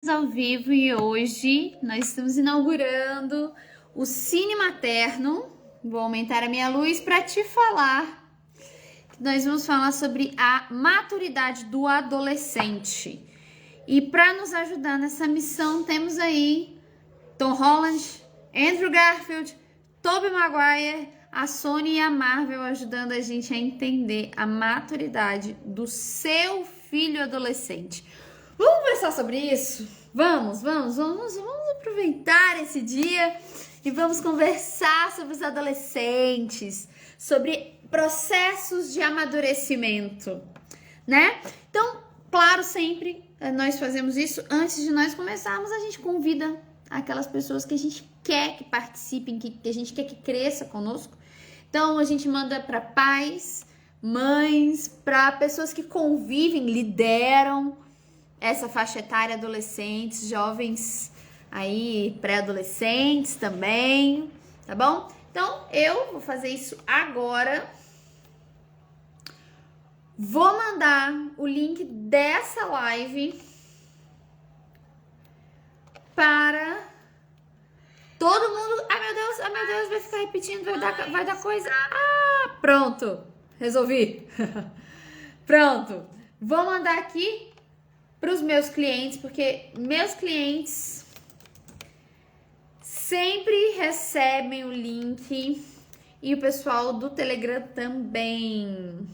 Ao vivo e hoje nós estamos inaugurando o Cine Materno. Vou aumentar a minha luz para te falar. Nós vamos falar sobre a maturidade do adolescente. E para nos ajudar nessa missão, temos aí Tom Holland, Andrew Garfield, Tobey Maguire, a Sony e a Marvel ajudando a gente a entender a maturidade do seu filho adolescente. Vamos conversar sobre isso? Vamos aproveitar esse dia e vamos conversar sobre os adolescentes, sobre processos de amadurecimento, né? Então, claro, sempre nós fazemos isso. Antes de nós começarmos, a gente convida aquelas pessoas que a gente quer que participem, que a gente quer que cresça conosco. Então, a gente manda para pais, mães, para pessoas que convivem, lideram essa faixa etária, adolescentes, jovens aí, pré-adolescentes também, tá bom? Então, eu vou fazer isso agora. Vou mandar o link dessa live para todo mundo. Ai, meu Deus, vai ficar repetindo, vai dar coisa. Ah, pronto, resolvi. Pronto, vou mandar aqui para os meus clientes, porque meus clientes sempre recebem o link e o pessoal do Telegram também.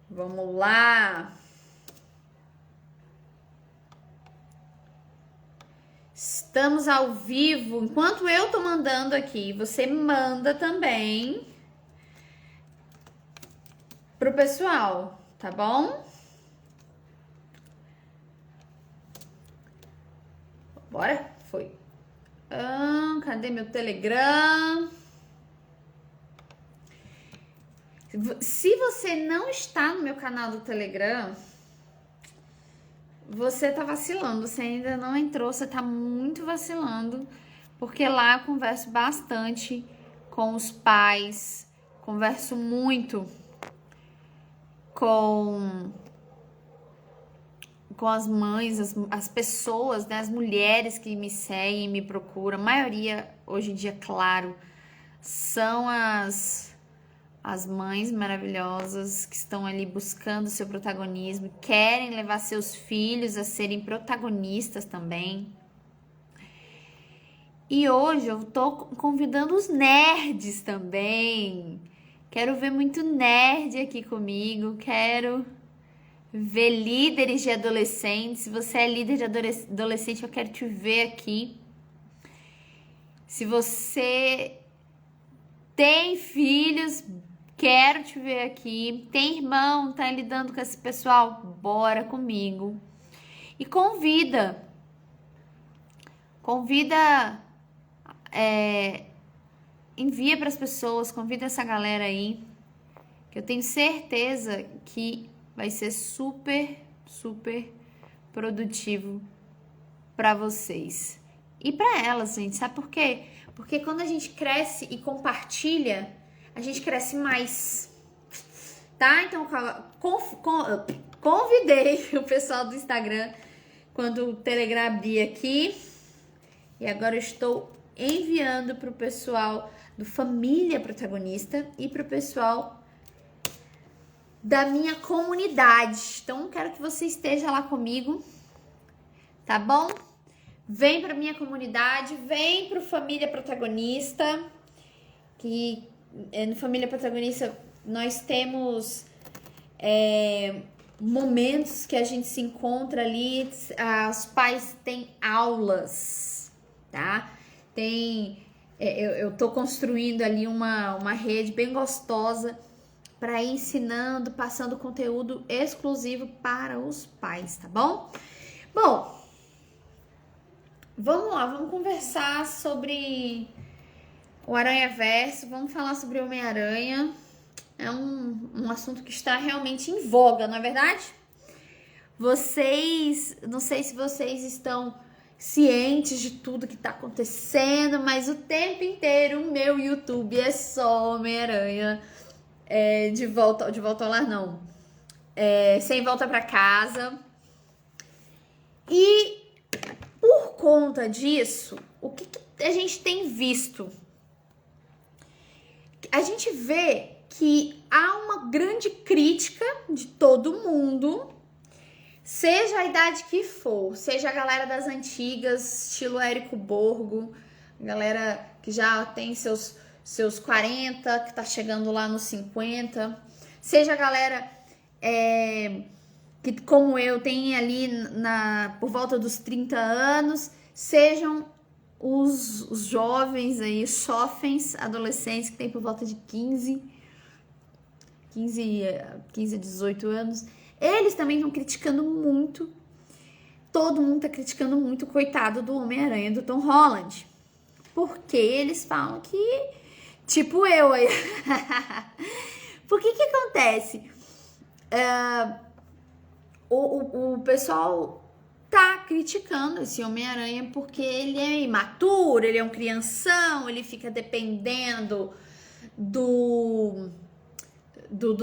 Vamos lá. Estamos ao vivo. Enquanto eu tô mandando aqui, você manda também pro pessoal, tá bom? Bora? Foi. Cadê meu Telegram? Se você não está no meu canal do Telegram, você tá vacilando. Você ainda não entrou, você tá muito vacilando, porque lá eu converso bastante com os pais, converso muito com as mães, as pessoas, né, as mulheres que me seguem, me procuram. A maioria, hoje em dia, claro, são as mães maravilhosas que estão ali buscando seu protagonismo, querem levar seus filhos a serem protagonistas também. E hoje eu tô convidando os nerds também. Quero ver muito nerd aqui comigo, quero ver líderes de adolescentes. Se você é líder de adolescente, eu quero te ver aqui. Se você tem filhos, quero te ver aqui. Tem irmão, tá lidando com esse pessoal? Bora comigo. E envia para as pessoas, convida essa galera aí, que eu tenho certeza que vai ser super, super produtivo para vocês. E para elas, gente, sabe por quê? Porque quando a gente cresce e compartilha, a gente cresce mais, tá? Então, convidei o pessoal do Instagram quando o Telegram abri aqui. E agora eu estou enviando para o pessoal do Família Protagonista e para o pessoal da minha comunidade. Então, quero que você esteja lá comigo, tá bom? Vem para minha comunidade, vem para o Família Protagonista, que no Família Protagonista nós temos momentos que a gente se encontra ali, os pais têm aulas, tá? Eu tô construindo ali uma rede bem gostosa para ir ensinando, passando conteúdo exclusivo para os pais, tá bom? Bom, vamos lá, vamos conversar sobre o Aranhaverso, vamos falar sobre o Homem-Aranha. É um assunto que está realmente em voga, não é verdade? Não sei se vocês estão cientes de tudo que tá acontecendo, mas o tempo inteiro o meu YouTube é só Homem-Aranha. De volta ao lar, não. Sem Volta para Casa. E por conta disso, o que a gente tem visto? A gente vê que há uma grande crítica de todo mundo, seja a idade que for, seja a galera das antigas, estilo Érico Borgo, galera que já tem seus 40, que tá chegando lá nos 50, seja a galera que, como eu, tem ali por volta dos 30 anos, sejam os jovens aí, os jovens adolescentes que tem por volta de 15 a 18 anos, eles também estão criticando muito, todo mundo tá criticando muito o coitado do Homem-Aranha do Tom Holland, porque eles falam que, tipo eu aí, por que acontece? O pessoal tá criticando esse Homem-Aranha porque ele é imaturo, ele é um crianção, ele fica dependendo do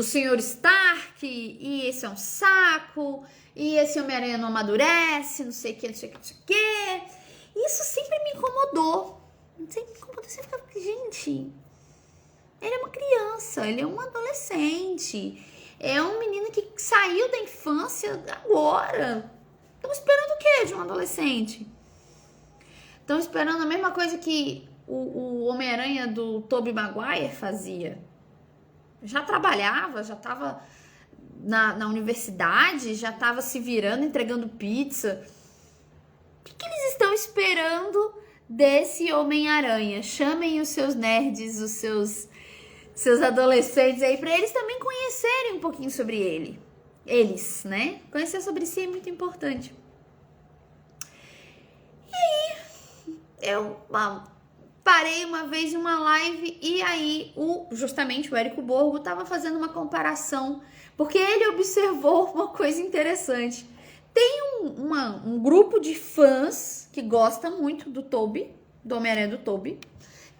Sr. Stark, e esse é um saco, e esse Homem-Aranha não amadurece, não sei o que, não sei o que, não sei o que. Isso sempre me incomodou. Sempre me incomodou. Você fica, gente, ele é uma criança, ele é um adolescente, é um menino que saiu da infância agora. Estão esperando o quê de um adolescente? Estão esperando a mesma coisa que o Homem-Aranha do Tobey Maguire fazia. Já trabalhava, já estava na universidade, já estava se virando, entregando pizza. O que eles estão esperando desse Homem-Aranha? Chamem os seus nerds, os seus adolescentes aí, para eles também conhecerem um pouquinho sobre ele. Eles, né? Conhecer sobre si é muito importante. E aí, eu parei uma vez em uma live e aí justamente o Érico Borgo estava fazendo uma comparação, porque ele observou uma coisa interessante. Tem um grupo de fãs que gosta muito do Tobey, do Homem-Aranha do Tobey.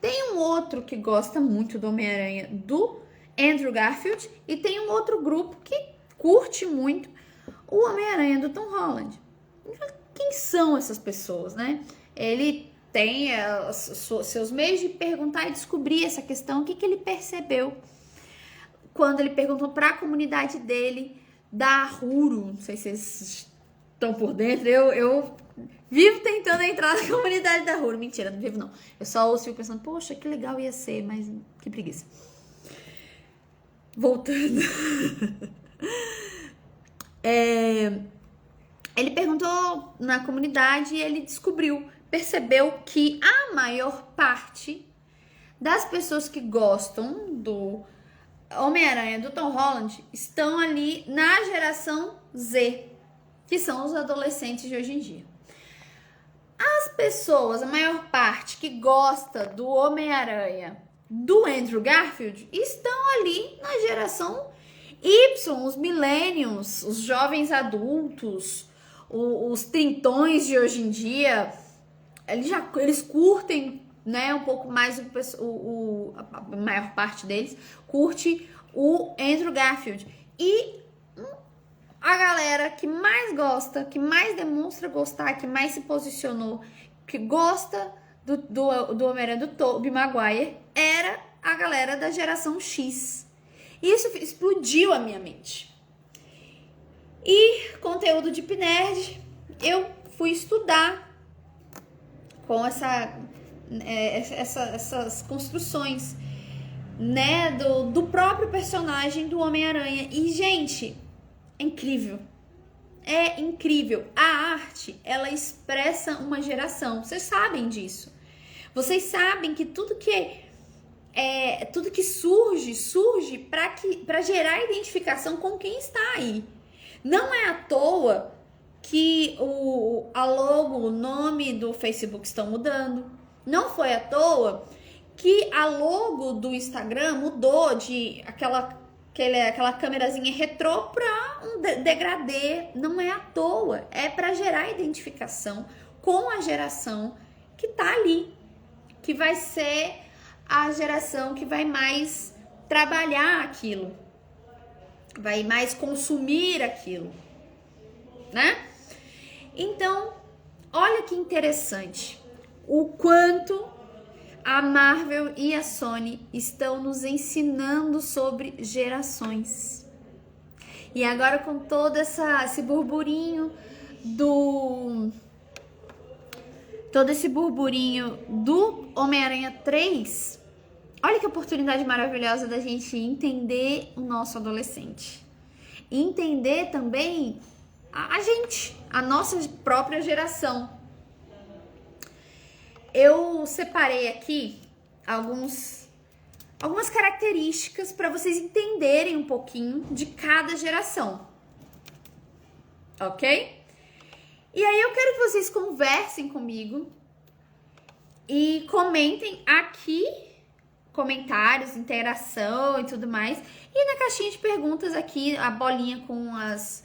Tem um outro que gosta muito do Homem-Aranha do Andrew Garfield. E tem um outro grupo que curte muito o Homem-Aranha do Tom Holland. Quem são essas pessoas, né? Ele tem seus meios de perguntar e descobrir essa questão. O que ele percebeu quando ele perguntou para a comunidade dele da Huru? Não sei se vocês estão por dentro. Eu vivo tentando entrar na comunidade da Huru. Mentira, não vivo não. Eu só ouço e fico pensando, poxa, que legal ia ser, mas que preguiça. Voltando. Ele perguntou na comunidade e ele percebeu que a maior parte das pessoas que gostam do Homem-Aranha do Tom Holland estão ali na geração Z, que são os adolescentes de hoje em dia. As pessoas, a maior parte que gosta do Homem-Aranha do Andrew Garfield, estão ali na geração Y, os millennials, os jovens adultos, os trintões de hoje em dia. Eles curtem, né, um pouco mais, a maior parte deles curte o Andrew Garfield. E a galera que mais gosta, que mais demonstra gostar, que mais se posicionou, que gosta do Homem-Aranha do Tobey Maguire, era a galera da geração X. Isso explodiu a minha mente. E conteúdo de Nerd, eu fui estudar com essas construções, né, do próprio personagem do Homem-Aranha. E, gente, é incrível. É incrível. A arte, ela expressa uma geração. Vocês sabem disso. Vocês sabem que tudo que surge para gerar identificação com quem está aí. Não é à toa que a logo, o nome do Facebook estão mudando. Não foi à toa que a logo do Instagram mudou de aquela câmerazinha retrô para um degradê. Não é à toa, é para gerar identificação com a geração que tá ali, que vai ser a geração que vai mais trabalhar aquilo, vai mais consumir aquilo, né? Então, olha que interessante o quanto a Marvel e a Sony estão nos ensinando sobre gerações. E agora com todo esse burburinho do Homem-Aranha 3, olha que oportunidade maravilhosa da gente entender o nosso adolescente. Entender também a gente, a nossa própria geração. Eu separei aqui algumas características para vocês entenderem um pouquinho de cada geração, ok? E aí eu quero que vocês conversem comigo e comentem aqui, comentários, interação e tudo mais. E na caixinha de perguntas aqui, a bolinha com as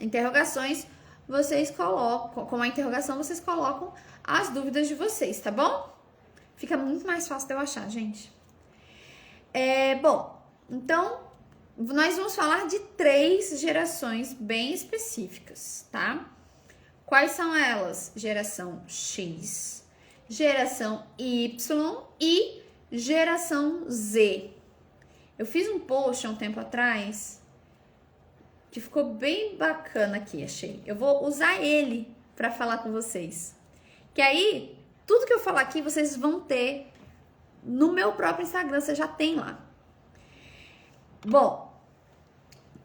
interrogações, vocês colocam, com a interrogação vocês colocam as dúvidas de vocês, tá bom? Fica muito mais fácil de eu achar, gente. Bom, então nós vamos falar de 3 gerações bem específicas, tá? Quais são elas? Geração X, geração Y e geração Z. Eu fiz um post há um tempo atrás que ficou bem bacana aqui, achei. Eu vou usar ele para falar com vocês. Que aí, tudo que eu falar aqui, vocês vão ter no meu próprio Instagram, você já tem lá. Bom,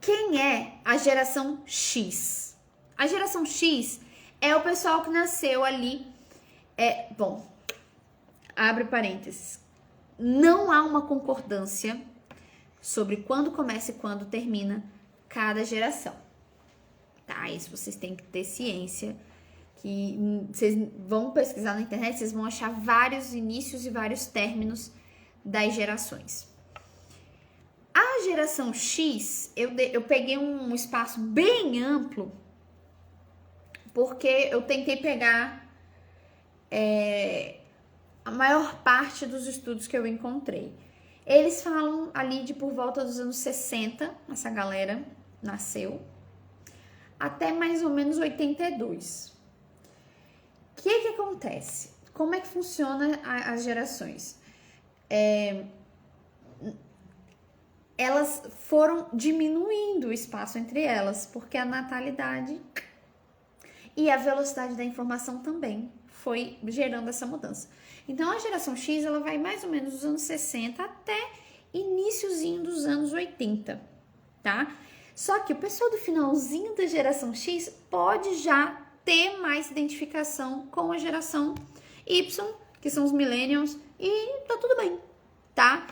quem é a geração X? A geração X é o pessoal que nasceu ali. Bom, abre parênteses. Não há uma concordância sobre quando começa e quando termina cada geração. Tá? Isso vocês têm que ter ciência. Que vocês vão pesquisar na internet, vocês vão achar vários inícios e vários términos das gerações. A geração X, eu peguei um espaço bem amplo, porque eu tentei pegar a maior parte dos estudos que eu encontrei. Eles falam ali de por volta dos anos 60, essa galera nasceu, até mais ou menos 82. O que acontece? Como é que funciona as gerações? Elas foram diminuindo o espaço entre elas, porque a natalidade e a velocidade da informação também foi gerando essa mudança. Então, a geração X, ela vai mais ou menos dos anos 60 até iniciozinho dos anos 80, tá? Só que o pessoal do finalzinho da geração X pode já ter mais identificação com a geração Y, que são os millennials, e tá tudo bem, tá?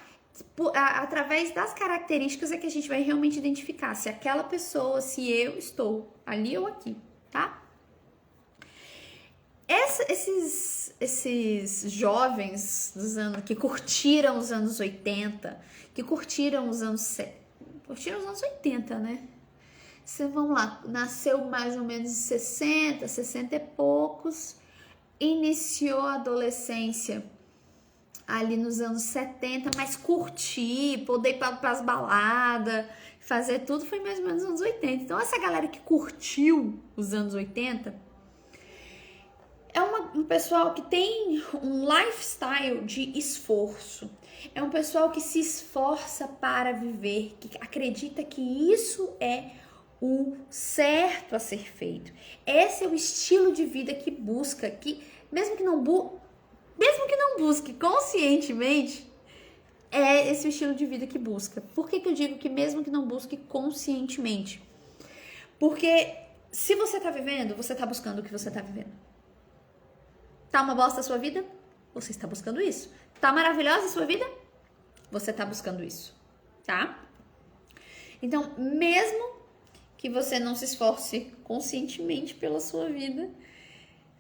Através das características é que a gente vai realmente identificar se aquela pessoa, se eu estou ali ou aqui, tá? Esses jovens dos anos que curtiram os anos 80, que curtiram os anos 80, né? Vamos lá, nasceu mais ou menos em 60 e poucos, iniciou a adolescência ali nos anos 70, mas curtir, poder ir para as baladas, fazer tudo, foi mais ou menos nos anos 80. Então, essa galera que curtiu os anos 80 é um pessoal que tem um lifestyle de esforço. É um pessoal que se esforça para viver, que acredita que isso é o certo a ser feito. Esse é o estilo de vida que busca, que mesmo que não busque conscientemente, é esse o estilo de vida que busca. Por que eu digo que mesmo que não busque conscientemente? Porque se você tá vivendo, você tá buscando o que você tá vivendo. Tá uma bosta a sua vida? Você está buscando isso. Tá maravilhosa a sua vida? Você tá buscando isso, tá? Então, mesmo que você não se esforce conscientemente pela sua vida,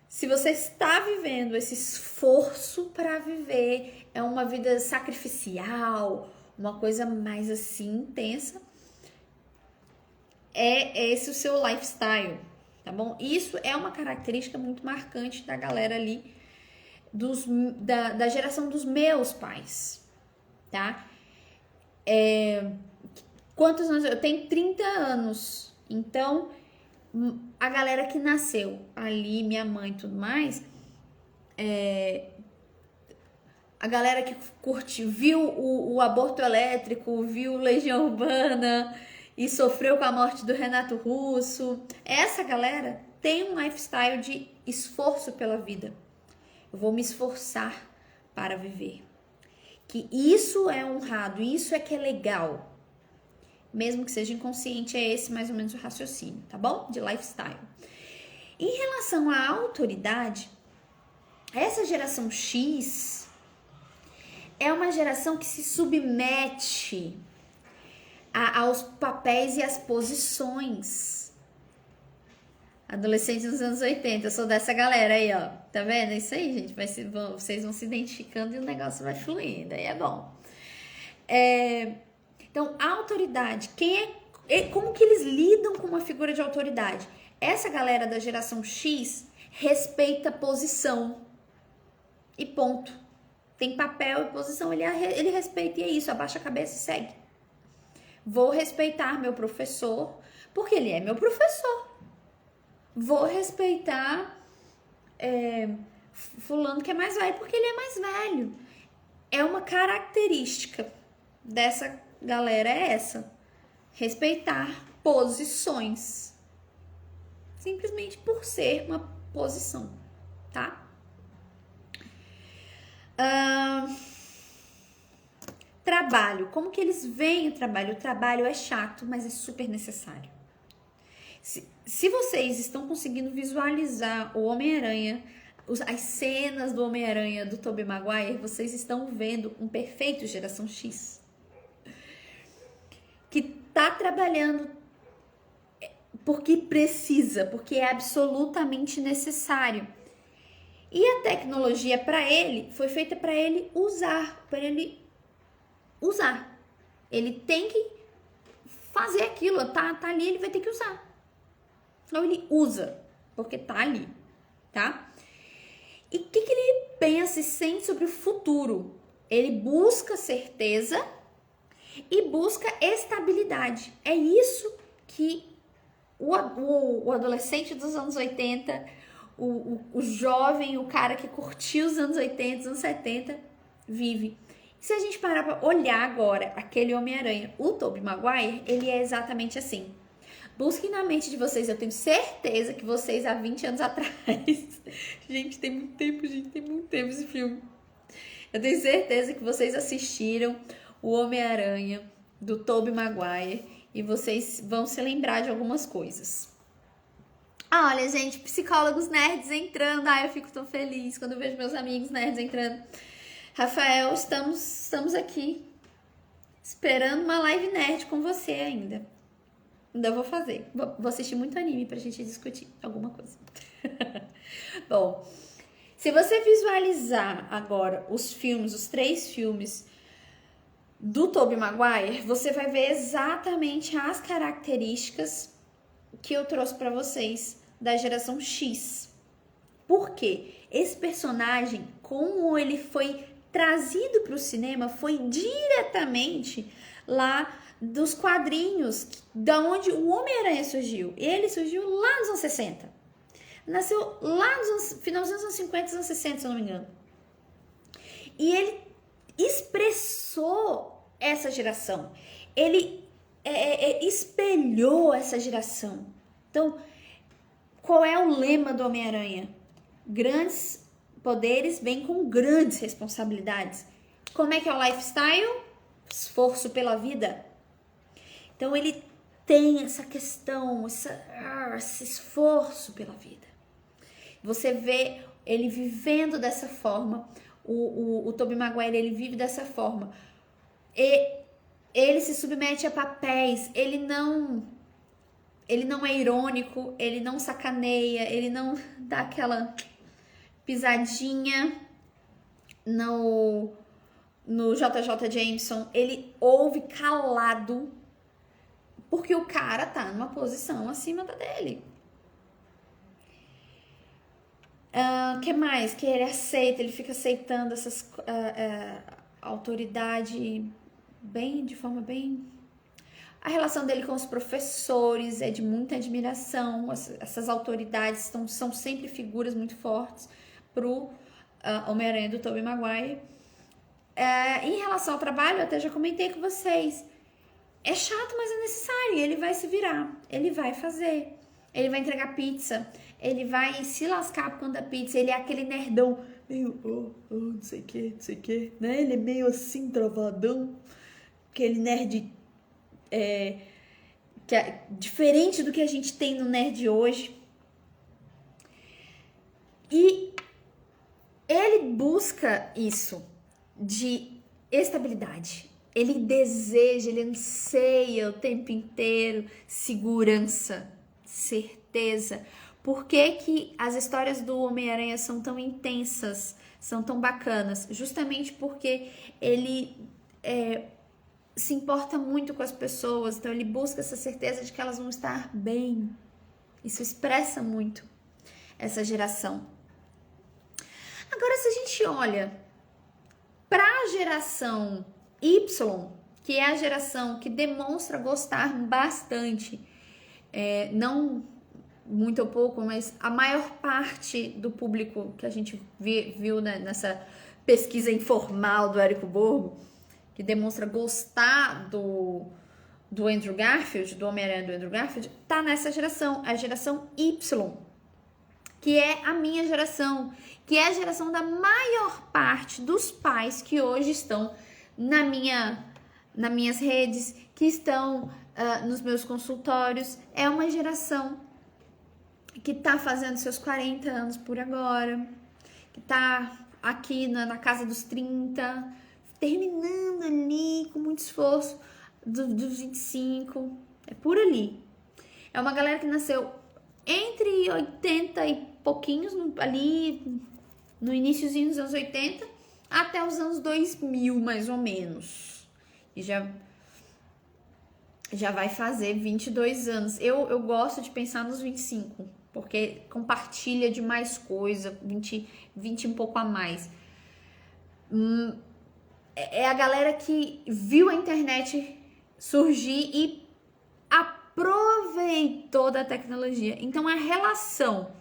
se você está vivendo esse esforço para viver, é uma vida sacrificial, uma coisa mais assim intensa, é esse o seu lifestyle, tá bom? Isso é uma característica muito marcante da galera ali, da geração dos meus pais, tá? Quantos anos? Eu tenho 30 anos. Então, a galera que nasceu ali, minha mãe e tudo mais, a galera que curtiu, viu o aborto elétrico, viu Legião Urbana e sofreu com a morte do Renato Russo, essa galera tem um lifestyle de esforço pela vida. Eu vou me esforçar para viver. Que isso é honrado, isso é que é legal. Mesmo que seja inconsciente, é esse mais ou menos o raciocínio, tá bom? De lifestyle. Em relação à autoridade, essa geração X é uma geração que se submete aos papéis e às posições. Adolescente dos anos 80, eu sou dessa galera aí, ó. Tá vendo? É isso aí, gente. Vocês vão se identificando e o negócio vai fluindo, aí é bom. Então, a autoridade, como que eles lidam com uma figura de autoridade? Essa galera da geração X respeita posição e ponto. Tem papel e posição, ele respeita e é isso, abaixa a cabeça e segue. Vou respeitar meu professor, porque ele é meu professor. Vou respeitar fulano que é mais velho, porque ele é mais velho. É uma característica dessa galera, é essa. Respeitar posições. Simplesmente por ser uma posição, tá? Trabalho. Como que eles veem o trabalho? O trabalho é chato, mas é super necessário. Se vocês estão conseguindo visualizar o Homem-Aranha, as cenas do Homem-Aranha do Tobey Maguire, vocês estão vendo um perfeito geração X. Que tá trabalhando porque precisa, porque é absolutamente necessário. E a tecnologia para ele foi feita para ele usar, Ele tem que fazer aquilo, tá ali, ele vai ter que usar. Então ele usa, porque tá ali, tá? E o que ele pensa e sente sobre o futuro? Ele busca certeza e busca estabilidade. É isso que o adolescente dos anos 80, o jovem, o cara que curtiu os anos 80, os anos 70, vive. Se a gente parar para olhar agora aquele Homem-Aranha, o Tobey Maguire, ele é exatamente assim. Busquem na mente de vocês, eu tenho certeza que vocês há 20 anos atrás... Gente, tem muito tempo esse filme. Eu tenho certeza que vocês assistiram o Homem-Aranha do Tobey Maguire e vocês vão se lembrar de algumas coisas. Olha, gente, psicólogos nerds entrando. Ai, eu fico tão feliz quando eu vejo meus amigos nerds entrando. Rafael, estamos aqui esperando uma live nerd com você ainda. Ainda vou fazer. Vou assistir muito anime pra gente discutir alguma coisa. Bom, se você visualizar agora os 3 filmes do Tobey Maguire, você vai ver exatamente as características que eu trouxe pra vocês da geração X. Por quê? Esse personagem, como ele foi trazido para o cinema, foi diretamente lá dos quadrinhos, da onde o Homem-Aranha surgiu. Ele surgiu lá nos anos 60. Nasceu lá nos finalzinho dos anos 50, anos 60, se eu não me engano. E ele expressou essa geração. Ele espelhou essa geração. Então, qual é o lema do Homem-Aranha? Grandes poderes vêm com grandes responsabilidades. Como é que é o lifestyle? Esforço pela vida. Então, ele tem essa questão, esse esforço pela vida. Você vê ele vivendo dessa forma. O Tobey Maguire, ele vive dessa forma. E ele se submete a papéis. Ele não é irônico, ele não sacaneia, ele não dá aquela pisadinha no JJ Jameson. Ele ouve calado, porque o cara tá numa posição acima da dele. Que mais? Que ele aceita, ele fica aceitando essas autoridade de forma bem... A relação dele com os professores é de muita admiração. Essas autoridades são sempre figuras muito fortes pro Homem-Aranha do Tobey Maguire. Em relação ao trabalho, eu até já comentei com vocês. É chato, mas é necessário. Ele vai se virar. Ele vai fazer. Ele vai entregar pizza. Ele vai se lascar por conta da pizza. Ele é aquele nerdão meio, não sei o que, né? Ele é meio assim, travadão. Aquele nerd que é diferente do que a gente tem no nerd hoje. E ele busca isso de estabilidade. Ele deseja, ele anseia o tempo inteiro segurança, certeza. Por que as histórias do Homem-Aranha são tão intensas, são tão bacanas? Justamente porque ele se importa muito com as pessoas, então ele busca essa certeza de que elas vão estar bem. Isso expressa muito essa geração. Agora, se a gente olha para a geração Y, que é a geração que demonstra gostar bastante, não muito ou pouco, mas a maior parte do público que a gente viu nessa pesquisa informal do Érico Borgo, que demonstra gostar do Andrew Garfield, do Homem-Aranha do Andrew Garfield, tá nessa geração, a geração Y, que é a minha geração, que é a geração da maior parte dos pais que hoje estão nas minhas redes, que estão nos meus consultórios. É uma geração que tá fazendo seus 40 anos por agora, que tá aqui na casa dos 30, terminando ali com muito esforço dos 25, é por ali. É uma galera que nasceu entre 80 e pouquinhos, ali no iniciozinho dos anos 80, até os anos 2000, mais ou menos. E já vai fazer 22 anos. Eu gosto de pensar nos 25, porque compartilha de mais coisa, 20 um pouco a mais. É a galera que viu a internet surgir e aproveitou da tecnologia. Então, a relação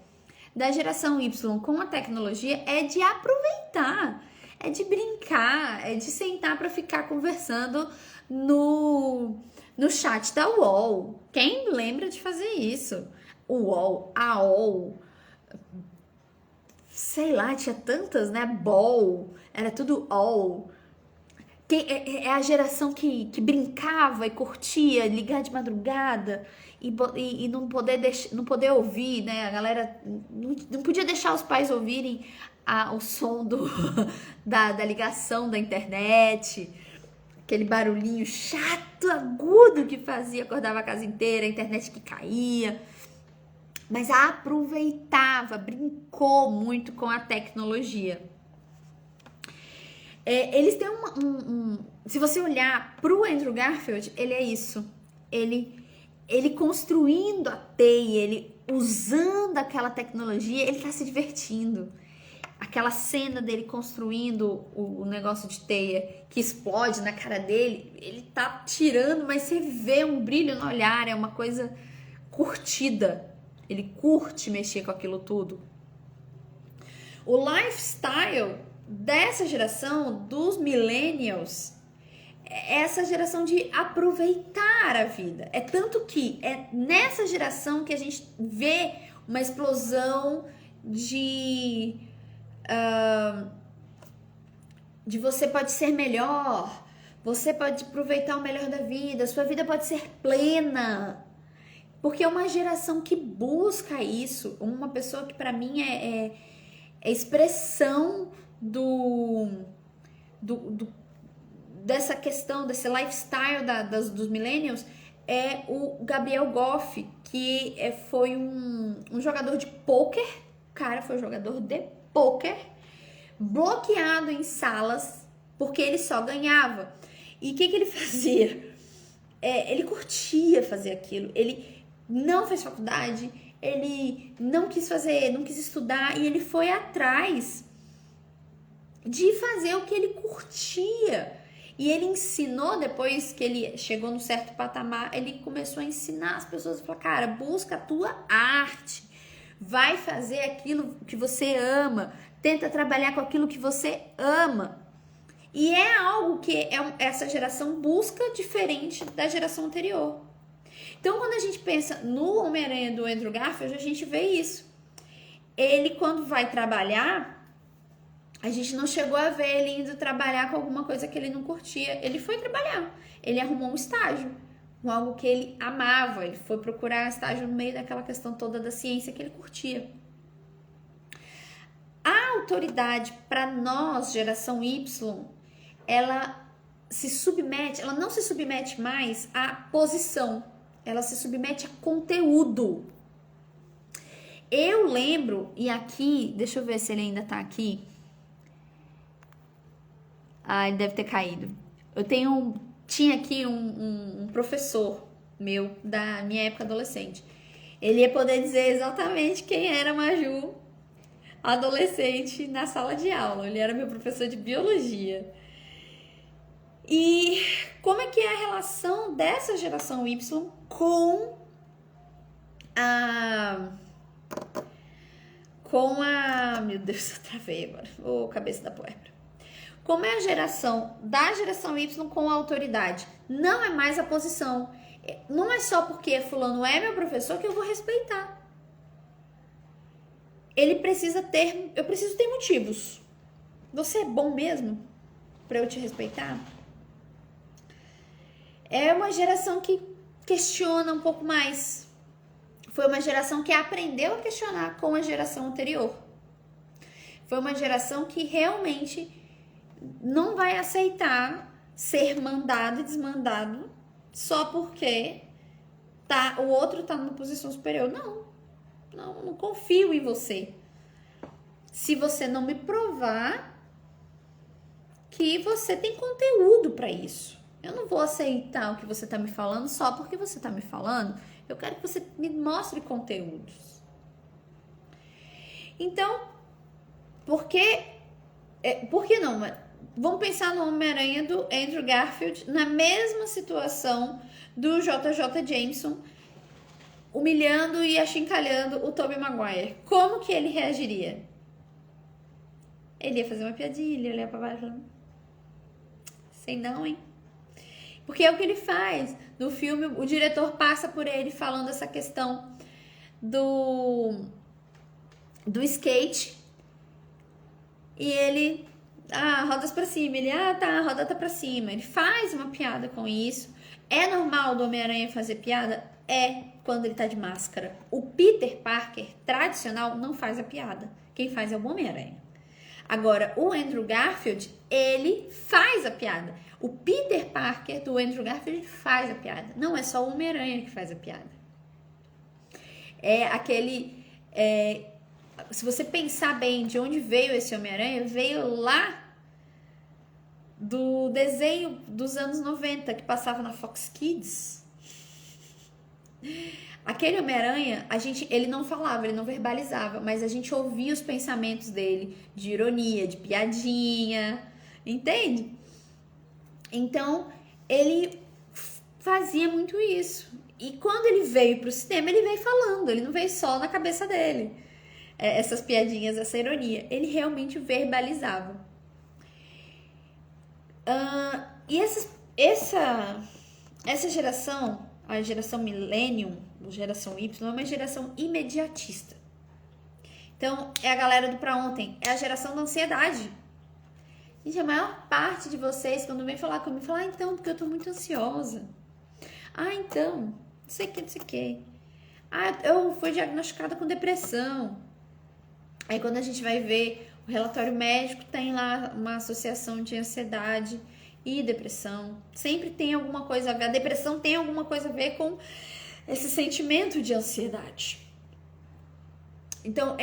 da geração Y com a tecnologia é de aproveitar, é de brincar, é de sentar para ficar conversando no chat da UOL. Quem lembra de fazer isso? O UOL, a UOL, sei lá, tinha tantas, né? BOL, era tudo UOL. É a geração que brincava e curtia, ligar de madrugada e não poder ouvir, né? A galera não podia deixar os pais ouvirem o som da ligação da internet, aquele barulhinho chato, agudo que fazia, acordava a casa inteira, a internet que caía. Mas aproveitava, brincou muito com a tecnologia. Eles têm se você olhar pro Andrew Garfield, ele é isso. Ele construindo a teia, ele usando aquela tecnologia, ele tá se divertindo. Aquela cena dele construindo o negócio de teia que explode na cara dele, ele tá tirando, mas você vê um brilho no olhar, é uma coisa curtida. Ele curte mexer com aquilo tudo. O lifestyle dessa geração, dos millennials, é essa geração de aproveitar a vida. É tanto que é nessa geração que a gente vê uma explosão de você pode ser melhor, você pode aproveitar o melhor da vida, sua vida pode ser plena. Porque é uma geração que busca isso, uma pessoa que para mim é expressão dessa questão, desse lifestyle dos millennials, é o Gabriel Goff, que foi um jogador de pôquer. O cara foi jogador de pôquer, bloqueado em salas, porque ele só ganhava. E o que ele fazia? Ele curtia fazer aquilo, ele não fez faculdade, ele não quis estudar, e ele foi atrás de fazer o que ele curtia. E ele ensinou, depois que ele chegou num certo patamar, ele começou a ensinar as pessoas, falar, cara, busca a tua arte, vai fazer aquilo que você ama, tenta trabalhar com aquilo que você ama. E é algo que essa geração busca diferente da geração anterior. Então, quando a gente pensa no Homem-Aranha do Andrew Garfield, a gente vê isso. Ele, quando vai trabalhar, a gente não chegou a ver ele indo trabalhar com alguma coisa que ele não curtia. Ele foi trabalhar. Ele arrumou um estágio, com algo que ele amava. Ele foi procurar estágio no meio daquela questão toda da ciência que ele curtia. A autoridade, para nós, geração Y, ela não se submete mais à posição. Ela se submete a conteúdo. Eu lembro, e aqui, deixa eu ver se ele ainda tá aqui. Ah, ele deve ter caído. Tinha aqui um professor meu, da minha época adolescente. Ele ia poder dizer exatamente quem era a Maju, adolescente, na sala de aula. Ele era meu professor de biologia. E como é que é a relação dessa geração Y com a... Meu Deus, eu travei agora. Cabeça da puerpa. Como é a geração da geração Y com a autoridade? Não é mais a posição. Não é só porque fulano é meu professor que eu vou respeitar. Eu preciso ter motivos. Você é bom mesmo para eu te respeitar? É uma geração que questiona um pouco mais. Foi uma geração que aprendeu a questionar com a geração anterior. Foi uma geração que realmente não vai aceitar ser mandado e desmandado só porque o outro tá numa posição superior. Não confio em você. Se você não me provar que você tem conteúdo para isso. Eu não vou aceitar o que você tá me falando só porque você tá me falando. Eu quero que você me mostre conteúdos. Então, por que não? Vamos pensar no Homem-Aranha do Andrew Garfield na mesma situação do JJ Jameson, humilhando e achincalhando o Tobey Maguire. Como que ele reagiria? Ele ia fazer uma piadinha, ele ia olhar pra baixo e falar, sei não, hein? Porque é o que ele faz. No filme, o diretor passa por ele falando essa questão do skate. E ele, rodas pra cima. Ele, tá, a roda tá pra cima. Ele faz uma piada com isso. É normal do Homem-Aranha fazer piada? É, quando ele tá de máscara. O Peter Parker, tradicional, não faz a piada. Quem faz é o Homem-Aranha. Agora, o Andrew Garfield, ele faz a piada. O Peter Parker do Andrew Garfield faz a piada. Não é só o Homem-Aranha que faz a piada. É aquele... se você pensar bem de onde veio esse Homem-Aranha, veio lá do desenho dos anos 90, que passava na Fox Kids. Aquele Homem-Aranha, ele não falava, ele não verbalizava, mas a gente ouvia os pensamentos dele, de ironia, de piadinha, entende? Então, ele fazia muito isso. E quando ele veio pro cinema, ele veio falando, ele não veio só na cabeça dele. Essas piadinhas, essa ironia. Ele realmente verbalizava. E essa geração, a geração Millennium, a geração Y, é uma geração imediatista. Então, é a galera do pra ontem, é a geração da ansiedade. Gente, a maior parte de vocês, quando vem falar comigo, fala, então, porque eu tô muito ansiosa. Então, não sei o que. Eu fui diagnosticada com depressão. Aí, quando a gente vai ver o relatório médico, tem lá uma associação de ansiedade e depressão. Sempre tem alguma coisa a ver. A depressão tem alguma coisa a ver com esse sentimento de ansiedade. Então,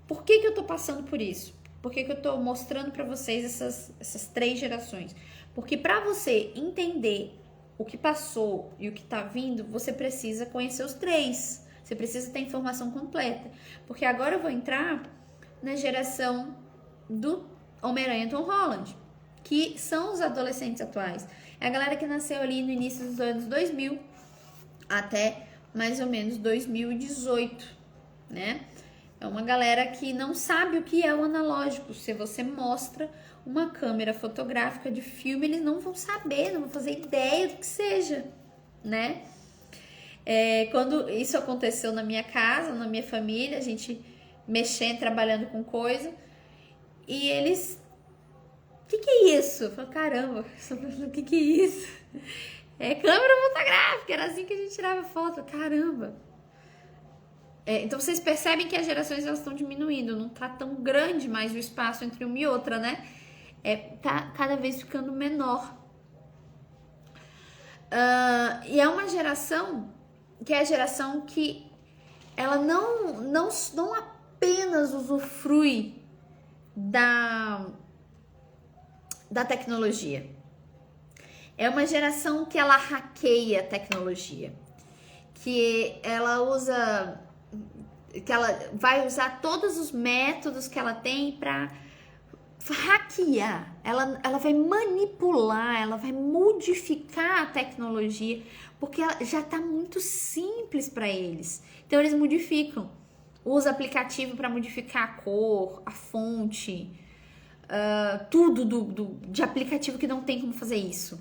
por que eu tô passando por isso? Por que eu tô mostrando para vocês essas 3 gerações? Porque para você entender o que passou e o que tá vindo, você precisa conhecer os 3. Você precisa ter informação completa. Porque agora eu vou entrar na geração do Homem-Aranha Tom Holland. que são os adolescentes atuais. É a galera que nasceu ali no início dos anos 2000 até mais ou menos 2018, né? É uma galera que não sabe o que é o analógico. Se você mostra uma câmera fotográfica de filme, eles não vão saber, não vão fazer ideia do que seja, né? Quando isso aconteceu na minha casa, na minha família, a gente mexendo, trabalhando com coisa, e eles... O que é isso? Eu falei, caramba, o que é isso? É câmera fotográfica, era assim que a gente tirava foto, caramba. Então vocês percebem que as gerações elas estão diminuindo, não tá tão grande mais o espaço entre uma e outra, né? Tá cada vez ficando menor. E é uma geração que é a geração que ela não apenas usufrui da tecnologia. É uma geração que ela hackeia a tecnologia, que ela vai usar todos os métodos que ela tem para hackear. Ela vai manipular, ela vai modificar a tecnologia, porque ela já está muito simples para eles. Então eles modificam. Usa aplicativo para modificar a cor, a fonte, tudo de aplicativo que não tem como fazer isso.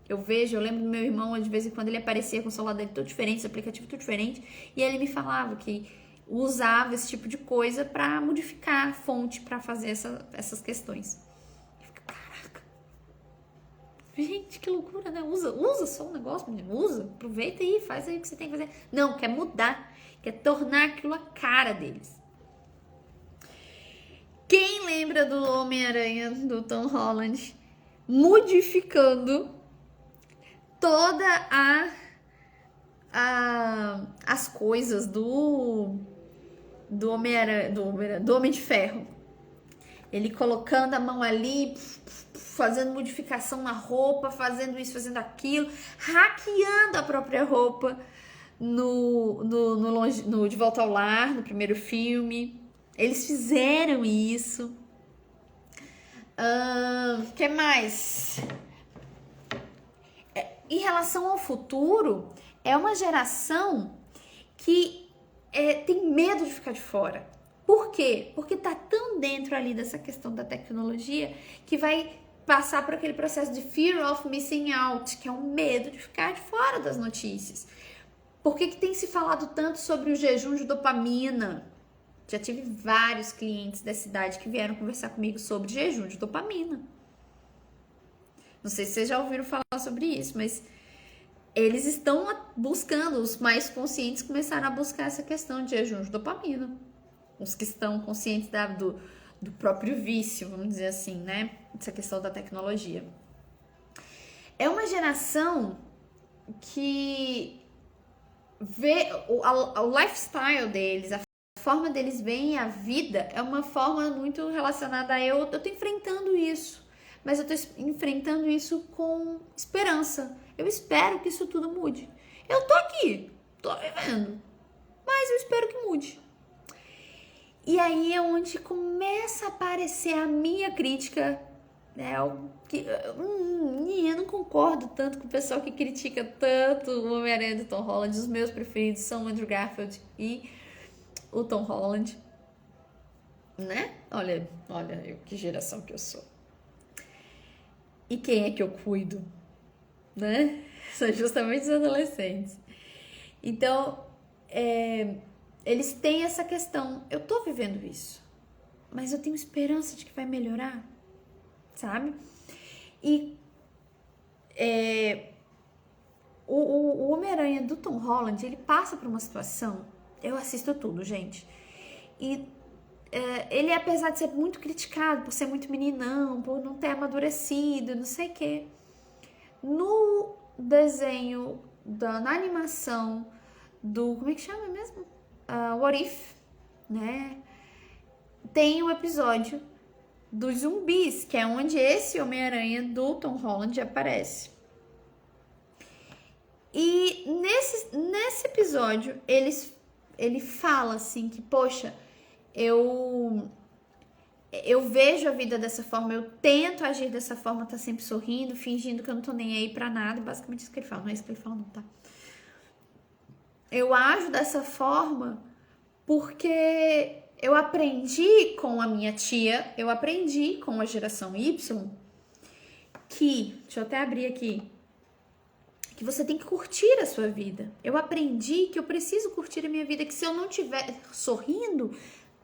Eu lembro do meu irmão, de vez em quando ele aparecia com o celular dele todo diferente, esse aplicativo todo diferente, e ele me falava que usava esse tipo de coisa para modificar a fonte, para fazer essas questões. Eu fico, caraca, gente, que loucura, né? Usa só o negócio, menino, usa, aproveita aí, faz aí o que você tem que fazer. Não, quer mudar, quer tornar aquilo a cara deles. Quem lembra do Homem-Aranha, do Tom Holland, modificando toda as coisas do Homem-Aranha, do Homem de Ferro. Ele colocando a mão ali, fazendo modificação na roupa, fazendo isso, fazendo aquilo, hackeando a própria roupa no De Volta ao Lar, no primeiro filme. Eles fizeram isso. Que mais? Em relação ao futuro, é uma geração que tem medo de ficar de fora. Por quê? Porque tá tão dentro ali dessa questão da tecnologia que vai passar por aquele processo de fear of missing out, que é o medo de ficar de fora das notícias. Por que tem se falado tanto sobre o jejum de dopamina? Já tive vários clientes da cidade que vieram conversar comigo sobre jejum de dopamina. Não sei se vocês já ouviram falar sobre isso, mas eles estão buscando, os mais conscientes começaram a buscar essa questão de jejum de dopamina. Os que estão conscientes do próprio vício, vamos dizer assim, né? Essa questão da tecnologia. É uma geração que vê o lifestyle deles, a forma deles veem a vida é uma forma muito relacionada a eu tô enfrentando isso, mas eu tô enfrentando isso com esperança. Eu espero que isso tudo mude. Eu tô aqui, tô vivendo, mas eu espero que mude. E aí é onde começa a aparecer a minha crítica, né? Eu não concordo tanto com o pessoal que critica tanto o Homem-Aranha do Tom Holland. Os meus preferidos são o Andrew Garfield e o Tom Holland, né? Olha que geração que eu sou. E quem é que eu cuido, né? São justamente os adolescentes. Então, eles têm essa questão. Eu tô vivendo isso, mas eu tenho esperança de que vai melhorar, sabe? E o Homem-Aranha do Tom Holland, ele passa por uma situação. Eu assisto tudo, gente. E ele, apesar de ser muito criticado por ser muito meninão, por não ter amadurecido, não sei o quê, no desenho, na animação como é que chama mesmo? What If, né? Tem o episódio dos zumbis, que é onde esse Homem-Aranha do Tom Holland aparece. E nesse episódio, ele fala assim que, poxa, eu vejo a vida dessa forma, eu tento agir dessa forma, tá sempre sorrindo, fingindo que eu não tô nem aí pra nada, basicamente isso que ele fala, não é isso que ele fala não, tá? Eu ajo dessa forma porque eu aprendi com a minha tia, eu aprendi com a geração Y que, deixa eu até abrir aqui, que você tem que curtir a sua vida. Eu aprendi que eu preciso curtir a minha vida, que se eu não estiver sorrindo,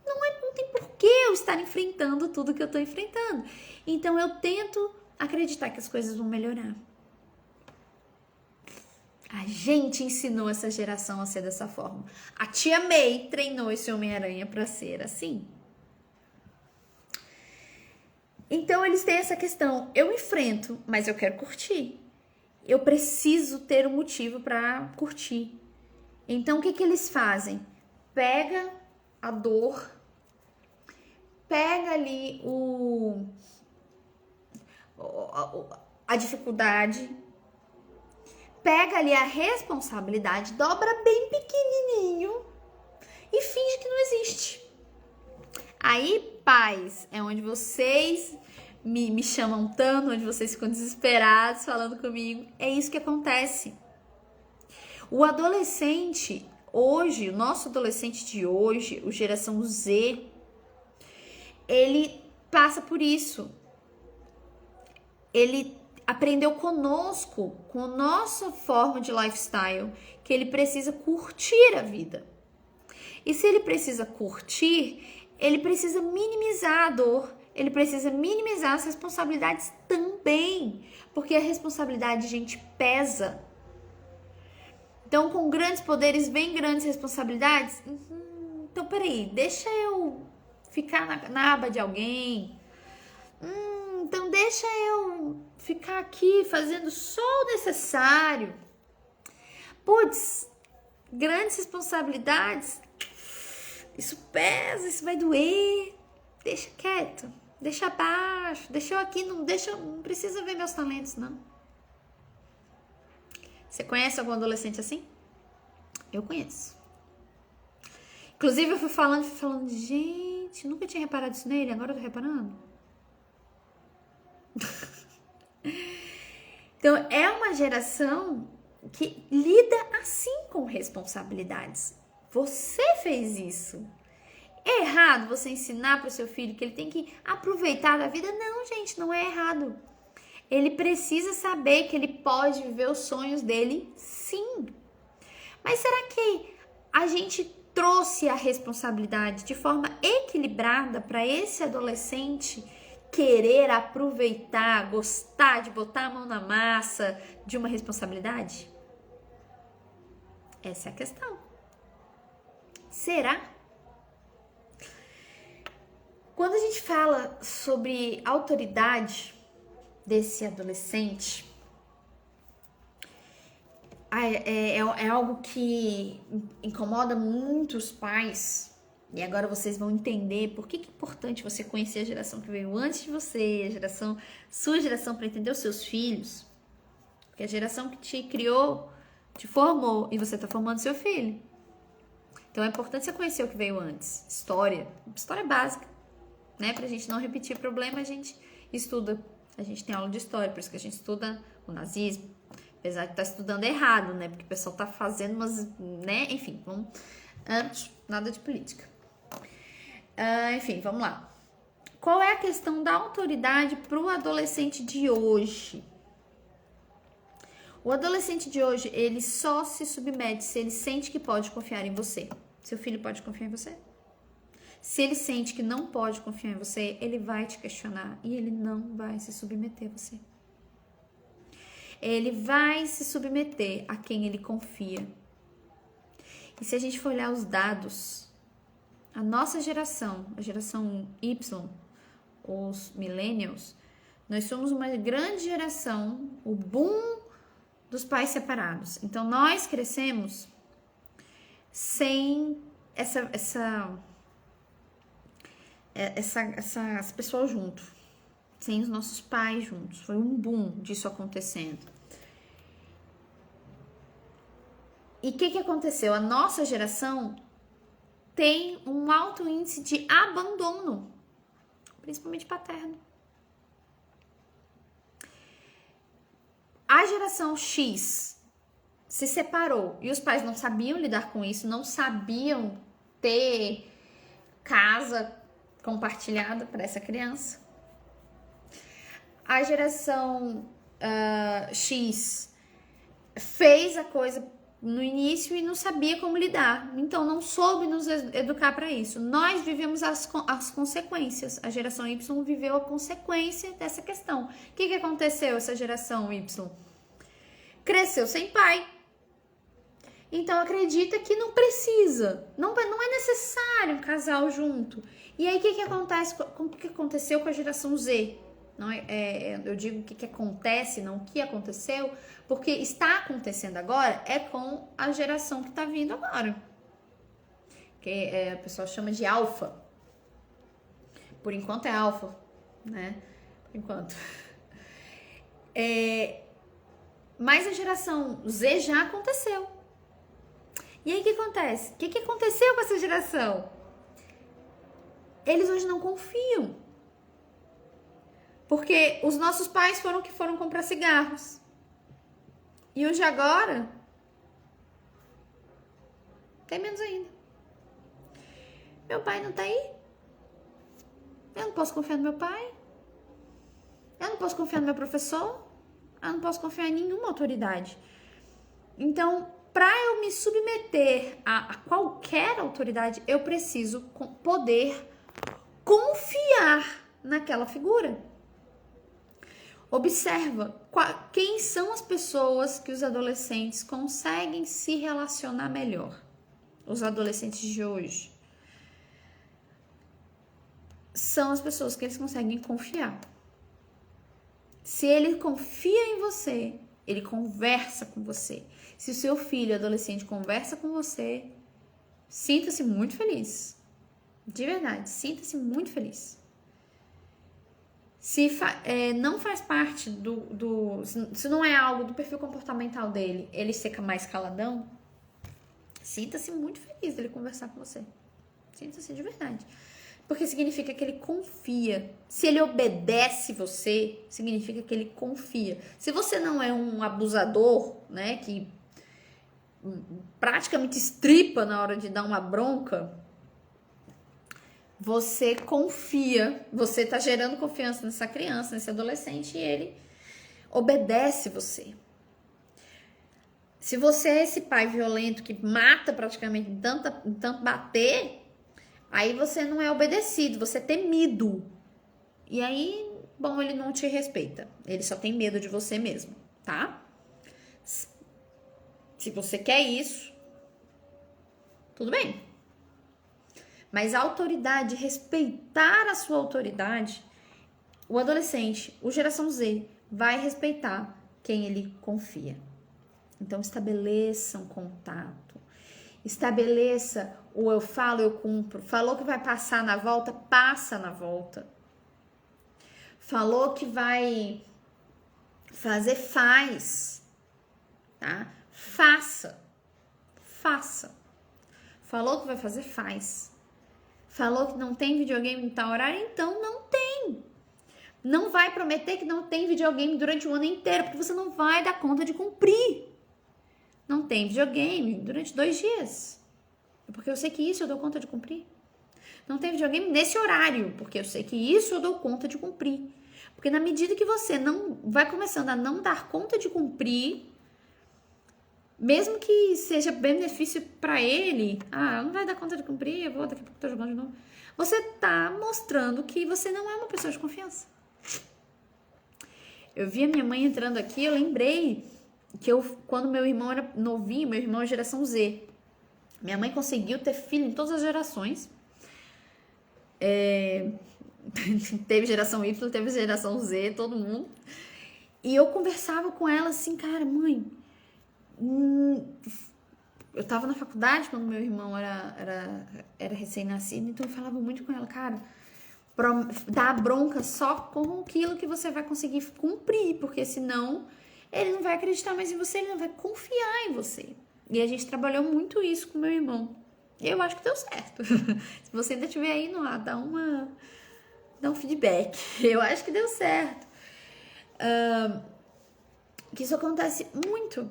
não tem por que eu estar enfrentando tudo que eu tô enfrentando. Então eu tento acreditar que as coisas vão melhorar. A gente ensinou essa geração a ser dessa forma. A tia May treinou esse Homem-Aranha para ser assim. Então eles têm essa questão, eu enfrento, mas eu quero curtir. Eu preciso ter um motivo para curtir. Então o que que eles fazem? Pega a dor, pega ali a dificuldade, pega ali a responsabilidade, dobra bem pequenininho e finge que não existe. Aí, pais, é onde vocês me chamam tanto, onde vocês ficam desesperados falando comigo. É isso que acontece. O adolescente hoje, o nosso adolescente de hoje, o geração Z, ele passa por isso. Ele aprendeu conosco, com a nossa forma de lifestyle, que ele precisa curtir a vida. E se ele precisa curtir, ele precisa minimizar a dor, ele precisa minimizar as responsabilidades também, porque a responsabilidade, gente, pesa. Então, com grandes poderes vem grandes responsabilidades. Então, peraí, deixa eu ficar na aba de alguém. Então, deixa eu ficar aqui fazendo só o necessário. Putz, grandes responsabilidades, isso pesa, isso vai doer. Deixa quieto, deixa abaixo, deixa eu aqui, não precisa ver meus talentos, não. Você conhece algum adolescente assim? Eu conheço. Inclusive, eu fui falando, gente, nunca tinha reparado isso nele, agora eu tô reparando. Então, é uma geração que lida assim com responsabilidades. Você fez isso. É errado você ensinar para o seu filho que ele tem que aproveitar da vida? Não, gente, não é errado. Ele precisa saber que ele pode viver os sonhos dele, sim. Mas será que a gente trouxe a responsabilidade de forma equilibrada para esse adolescente querer aproveitar, gostar de botar a mão na massa de uma responsabilidade? Essa é a questão. Será? Quando a gente fala sobre autoridade desse adolescente, é algo que incomoda muitos pais. E agora vocês vão entender por que é importante você conhecer a geração que veio antes de você, sua geração, para entender os seus filhos. Porque a geração que te criou, te formou, e você está formando seu filho. Então é importante você conhecer o que veio antes. História básica, né? Pra gente não repetir problema, a gente estuda. A gente tem aula de história, por isso que a gente estuda o nazismo. Apesar de estar estudando errado, né? Porque o pessoal tá fazendo umas, né? Enfim, vamos... nada de política. Enfim, vamos lá. Qual é a questão da autoridade pro adolescente de hoje? O adolescente de hoje, ele só se submete se ele sente que pode confiar em você. Seu filho pode confiar em você? Se ele sente que não pode confiar em você, ele vai te questionar e ele não vai se submeter a você. Ele vai se submeter a quem ele confia. E se a gente for olhar os dados, a nossa geração, a geração Y, os millennials, nós somos uma grande geração, o boom dos pais separados. Então, nós crescemos sem essa pessoal junto, sem os nossos pais juntos. Foi um boom disso acontecendo. E o que aconteceu? A nossa geração tem um alto índice de abandono. principalmente paterno. A geração X se separou e os pais não sabiam lidar com isso, não sabiam ter casa compartilhada para essa criança. A geração X fez a coisa no início e não sabia como lidar, então não soube nos educar para isso. Nós vivemos as consequências. A geração Y viveu a consequência dessa questão. O que aconteceu essa geração Y? Cresceu sem pai. Então acredita que não precisa, não é necessário um casal junto. E aí o que acontece? O que aconteceu com a geração Z? Não eu digo o que acontece, não o que aconteceu, porque está acontecendo agora é com a geração que está vindo agora. Que o pessoal chama de alfa. Por enquanto é alfa, né? Por enquanto. Mas a geração Z já aconteceu. E aí o que acontece? O que aconteceu com essa geração? Eles hoje não confiam. Porque os nossos pais foram que foram comprar cigarros. E hoje agora tem menos ainda. Meu pai não tá aí. Eu não posso confiar no meu pai. Eu não posso confiar no meu professor. Eu não posso confiar em nenhuma autoridade. Então, para eu me submeter a qualquer autoridade, eu preciso poder confiar naquela figura. Observa quem são as pessoas que os adolescentes conseguem se relacionar melhor. Os adolescentes de hoje são as pessoas que eles conseguem confiar. Se ele confia em você, ele conversa com você. Se o seu filho adolescente conversa com você, sinta-se muito feliz. De verdade, sinta-se muito feliz. Se não faz parte se não é algo do perfil comportamental dele, ele ser mais caladão, sinta-se muito feliz dele conversar com você. Sinta-se de verdade. Porque significa que ele confia. Se ele obedece você, significa que ele confia. Se você não é um abusador, né, que praticamente estripa na hora de dar uma bronca, você confia, você tá gerando confiança nessa criança, nesse adolescente, e ele obedece você. Se você é esse pai violento que mata praticamente tanto bater, aí você não é obedecido, você é temido. E aí, bom, ele não te respeita. Ele só tem medo de você mesmo, tá? Se você quer isso, tudo bem. Mas a autoridade, respeitar a sua autoridade, o adolescente, o geração Z, vai respeitar quem ele confia. Então, estabeleça um contato. Estabeleça o eu falo, eu cumpro. Falou que vai passar na volta, passa na volta. Falou que vai fazer, faz. Tá? Faça. Falou que vai fazer, faz. Falou que não tem videogame em tal horário, então não tem. Não vai prometer que não tem videogame durante o ano inteiro, porque você não vai dar conta de cumprir. Não tem videogame durante 2 dias, porque eu sei que isso eu dou conta de cumprir. Não tem videogame nesse horário, porque eu sei que isso eu dou conta de cumprir. Porque na medida que você não vai começando a não dar conta de cumprir, mesmo que seja benefício para ele, não vai dar conta de cumprir, eu vou daqui a pouco tô jogando de novo. Você tá mostrando que você não é uma pessoa de confiança. Eu vi a minha mãe entrando aqui, eu lembrei que quando meu irmão era novinho, meu irmão é geração Z. Minha mãe conseguiu ter filho em todas as gerações. Teve geração Y, teve geração Z, todo mundo. E eu conversava com ela assim, cara, mãe, eu tava na faculdade quando meu irmão era recém-nascido, então eu falava muito com ela, cara, dá bronca só com aquilo que você vai conseguir cumprir, porque senão ele não vai acreditar mais em você, ele não vai confiar em você. E a gente trabalhou muito isso com meu irmão. E eu acho que deu certo. Se você ainda estiver aí, dá dar um feedback. Eu acho que deu certo. Que isso acontece muito.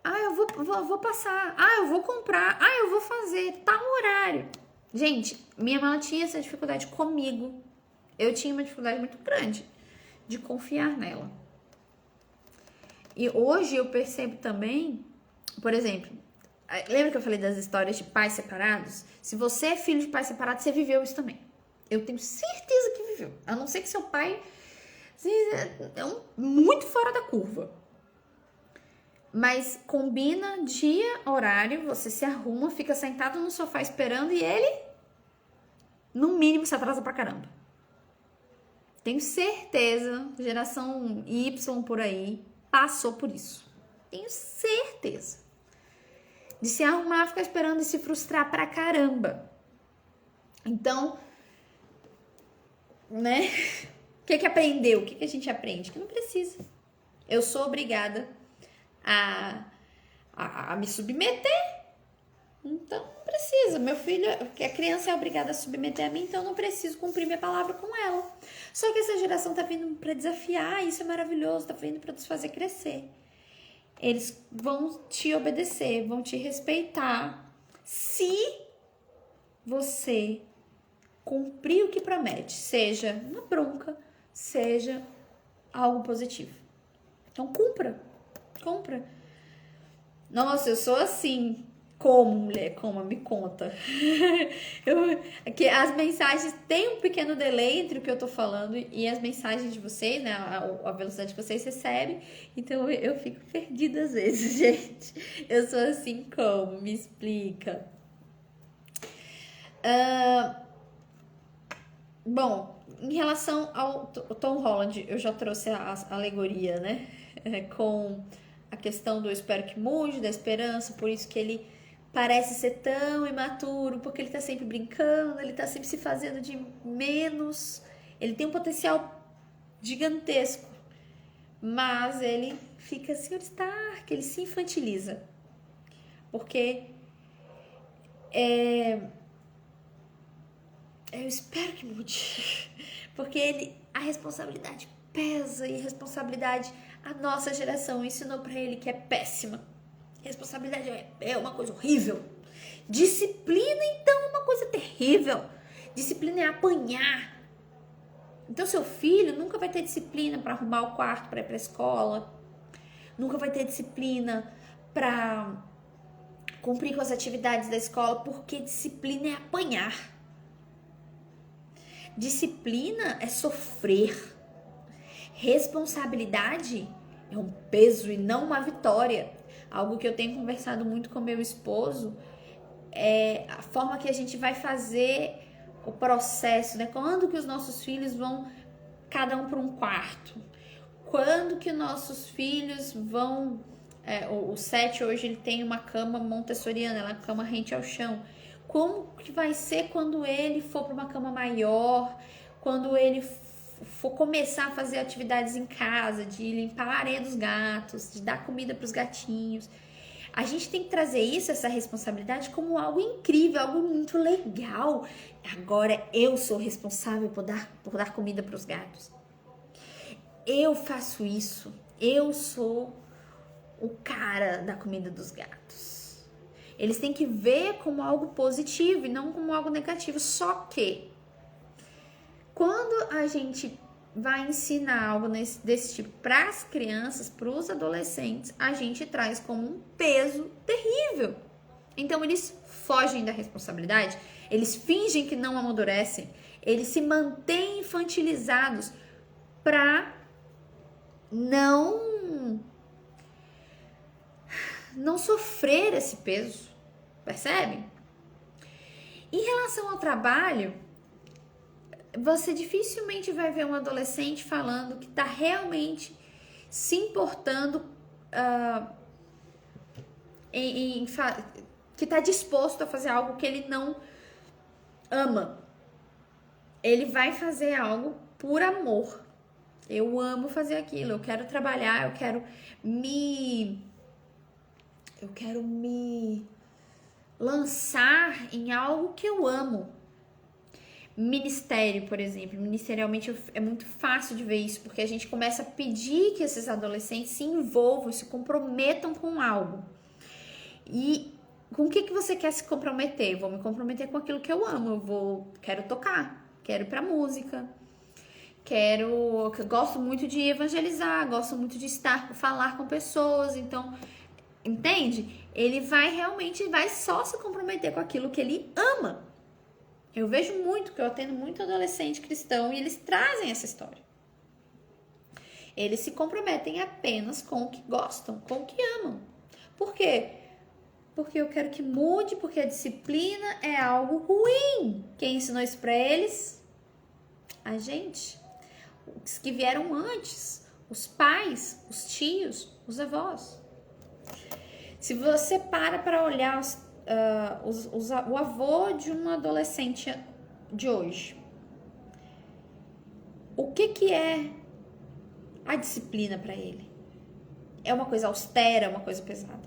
Eu vou passar. Eu vou comprar. Eu vou fazer. Tá no horário. Gente, minha mãe tinha essa dificuldade comigo. Eu tinha uma dificuldade muito grande de confiar nela. E hoje eu percebo também, por exemplo, lembra que eu falei das histórias de pais separados? Se você é filho de pais separados, você viveu isso também. Eu tenho certeza que viveu. A não ser que seu pai muito fora da curva. Mas combina dia, horário, você se arruma, fica sentado no sofá esperando e ele, no mínimo, se atrasa pra caramba. Tenho certeza, geração Y por aí, passou por isso. Tenho certeza. De se arrumar, ficar esperando e se frustrar pra caramba. Então, né? O que aprendeu? O que a gente aprende? Que não precisa. Eu sou obrigada a me submeter. Então, não precisa. Meu filho, a criança é obrigada a submeter a mim, então eu não preciso cumprir minha palavra com ela. Só que essa geração tá vindo pra desafiar, isso é maravilhoso, tá vindo pra nos fazer crescer. Eles vão te obedecer, vão te respeitar, se você cumprir o que promete, seja uma bronca, seja algo positivo. Então, cumpra. Nossa, eu sou assim. Como, mulher? Como? Me conta. Aqui, as mensagens têm um pequeno delay entre o que eu tô falando e as mensagens de vocês, né? A velocidade que vocês recebem. Então, eu fico perdida às vezes, gente. Eu sou assim como? Me explica. Bom, em relação ao Tom Holland, eu já trouxe a alegoria, né? Com a questão do espero que mude, da esperança, por isso que ele parece ser tão imaturo, porque ele tá sempre brincando, ele tá sempre se fazendo de menos. Ele tem um potencial gigantesco, mas ele fica Sr. Stark, ele se infantiliza. Porque eu espero que mude. Porque a responsabilidade pesa e a responsabilidade a nossa geração ensinou pra ele que é péssima. Responsabilidade é uma coisa horrível. Disciplina, então, é uma coisa terrível. Disciplina é apanhar. Então, seu filho nunca vai ter disciplina para arrumar o quarto para ir para a escola. Nunca vai ter disciplina para cumprir com as atividades da escola, porque disciplina é apanhar. Disciplina é sofrer. Responsabilidade é um peso e não uma vitória. Algo que eu tenho conversado muito com meu esposo é a forma que a gente vai fazer o processo, né? Quando que os nossos filhos vão cada um para um quarto? Quando que os nossos filhos vão... o Sete hoje ele tem uma cama montessoriana, ela é uma cama rente ao chão. Como que vai ser quando ele for para uma cama maior? Quando ele for começar a fazer atividades em casa, de limpar a areia dos gatos, de dar comida para os gatinhos. A gente tem que trazer isso, essa responsabilidade, como algo incrível, algo muito legal. Agora eu sou responsável por dar comida para os gatos. Eu faço isso. Eu sou o cara da comida dos gatos. Eles têm que ver como algo positivo e não como algo negativo. Só que quando a gente vai ensinar algo desse tipo para as crianças, para os adolescentes, a gente traz como um peso terrível. Então eles fogem da responsabilidade, eles fingem que não amadurecem, eles se mantêm infantilizados para não sofrer esse peso, percebe? Em relação ao trabalho, você dificilmente vai ver um adolescente falando que está realmente se importando, que está disposto a fazer algo que ele não ama. Ele vai fazer algo por amor. Eu amo fazer aquilo, eu quero trabalhar, eu quero me lançar em algo que eu amo. Ministério, por exemplo. Ministerialmente é muito fácil de ver isso, porque a gente começa a pedir que esses adolescentes se envolvam, se comprometam com algo. E com o que você quer se comprometer? Eu vou me comprometer com aquilo que eu amo. Quero tocar, quero ir pra música, eu gosto muito de evangelizar, gosto muito de falar com pessoas. Então, entende? Ele vai só se comprometer com aquilo que ele ama. Eu vejo muito, que eu atendo muito adolescente cristão e eles trazem essa história. Eles se comprometem apenas com o que gostam, com o que amam. Por quê? Porque eu quero que mude, porque a disciplina é algo ruim. Quem ensinou isso pra eles? A gente. Os que vieram antes. Os pais, os tios, os avós. Se você para olhar o avô de um adolescente de hoje, o que é a disciplina para ele? É uma coisa austera, é uma coisa pesada.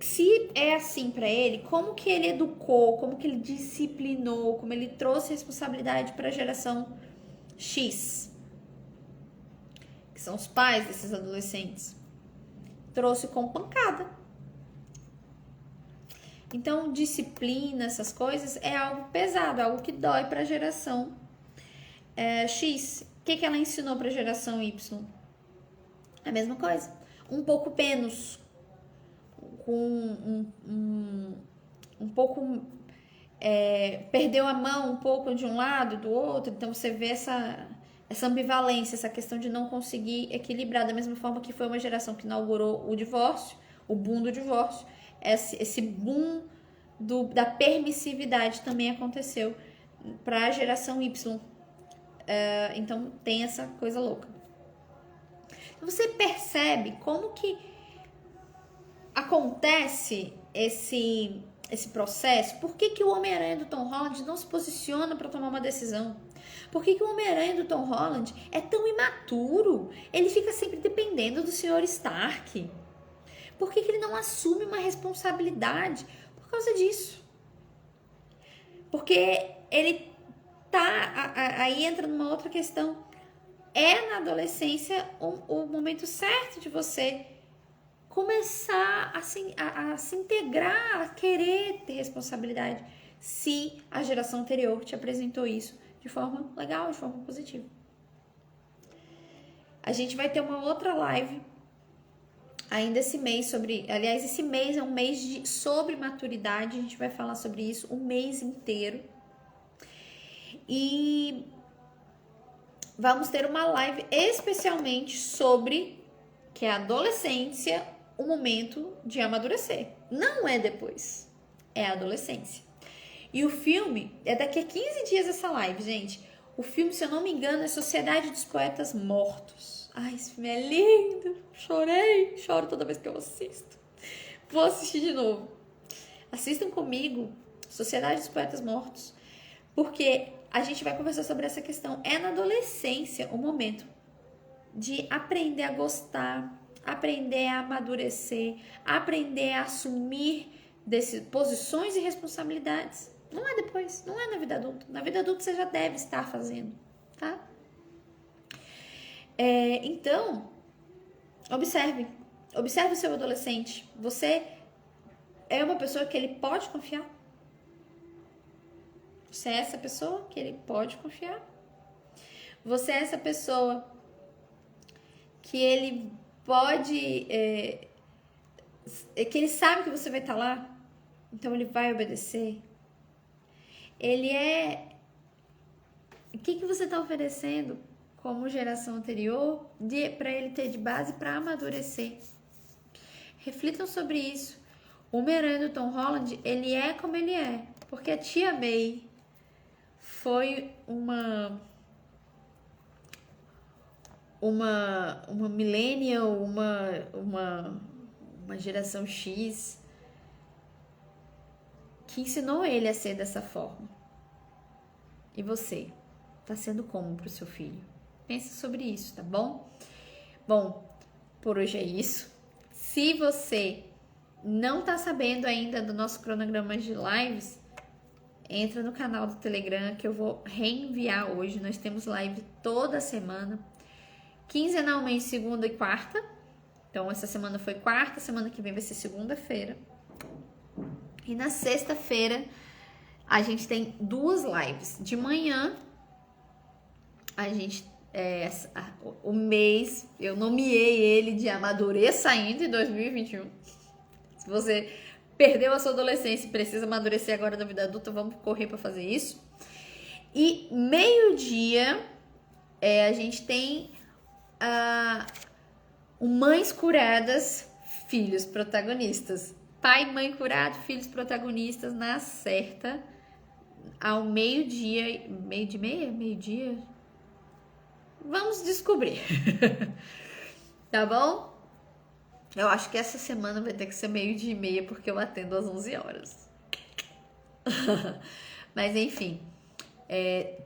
Se é assim para ele, como que ele educou, como que ele disciplinou, como ele trouxe responsabilidade para a geração X, que são os pais desses adolescentes? Trouxe com pancada. Então, disciplina, essas coisas, é algo pesado, algo que dói para a geração X. O que ela ensinou para a geração Y? A mesma coisa. Um pouco menos. Com um pouco... perdeu a mão um pouco de um lado, do outro. Então, você vê essa ambivalência, essa questão de não conseguir equilibrar. Da mesma forma que foi uma geração que inaugurou o divórcio, o boom do divórcio. Esse boom da permissividade também aconteceu para a geração Y. Então tem essa coisa louca. Você percebe como que acontece esse processo? Por que o Homem-Aranha do Tom Holland não se posiciona para tomar uma decisão? Por que o Homem-Aranha do Tom Holland é tão imaturo? Ele fica sempre dependendo do Sr. Stark. Por que ele não assume uma responsabilidade? Por causa disso. Porque ele tá... Aí entra numa outra questão. É na adolescência o momento certo de você começar a se integrar, a querer ter responsabilidade. Se a geração anterior te apresentou isso de forma legal, de forma positiva. A gente vai ter uma outra live ainda esse mês aliás, esse mês é um mês sobre maturidade, a gente vai falar sobre isso o mês inteiro. E vamos ter uma live especialmente sobre que é a adolescência, o momento de amadurecer. Não é depois, é a adolescência. E o filme, é daqui a 15 dias essa live, gente. O filme, se eu não me engano, é Sociedade dos Poetas Mortos. Ai, esse filme é lindo. Choro toda vez que eu assisto. Vou assistir de novo. Assistam comigo Sociedade dos Poetas Mortos, porque a gente vai conversar sobre essa questão. É na adolescência o momento de aprender a gostar, aprender a amadurecer, aprender a assumir posições e responsabilidades. Não é depois, não é na vida adulta. Na vida adulta você já deve estar fazendo, tá? Então, observe o seu adolescente. Você é uma pessoa que ele pode confiar? Você é essa pessoa que ele pode confiar? Você é essa pessoa que ele pode... que ele sabe que você vai estar lá, então ele vai obedecer? Ele é... O que você está oferecendo como geração anterior para ele ter de base para amadurecer? Reflitam sobre isso. O Homem-Aranha do Tom Holland, ele é como ele é, porque a tia May foi uma millennial, uma geração X que ensinou ele a ser dessa forma. E você tá sendo como pro seu filho? Pensa sobre isso, tá bom? Bom, por hoje é isso. Se você não tá sabendo ainda do nosso cronograma de lives, entra no canal do Telegram que eu vou reenviar hoje. Nós temos live toda semana, quinzenalmente, segunda e quarta. Então, essa semana foi quarta, semana que vem vai ser segunda-feira. E na sexta-feira, a gente tem 2 lives. De manhã, a gente... o mês, eu nomeei ele de Amadureça ainda em 2021. Se você perdeu a sua adolescência e precisa amadurecer agora da vida adulta, vamos correr para fazer isso. E meio-dia, a gente tem o Mães Curadas, Filhos Protagonistas. Pai e mãe curado, filhos protagonistas na certa, ao meio-dia. Meio-dia? Vamos descobrir. Tá bom? Eu acho que essa semana vai ter que ser 12:30, porque eu atendo às 11 horas. Mas enfim,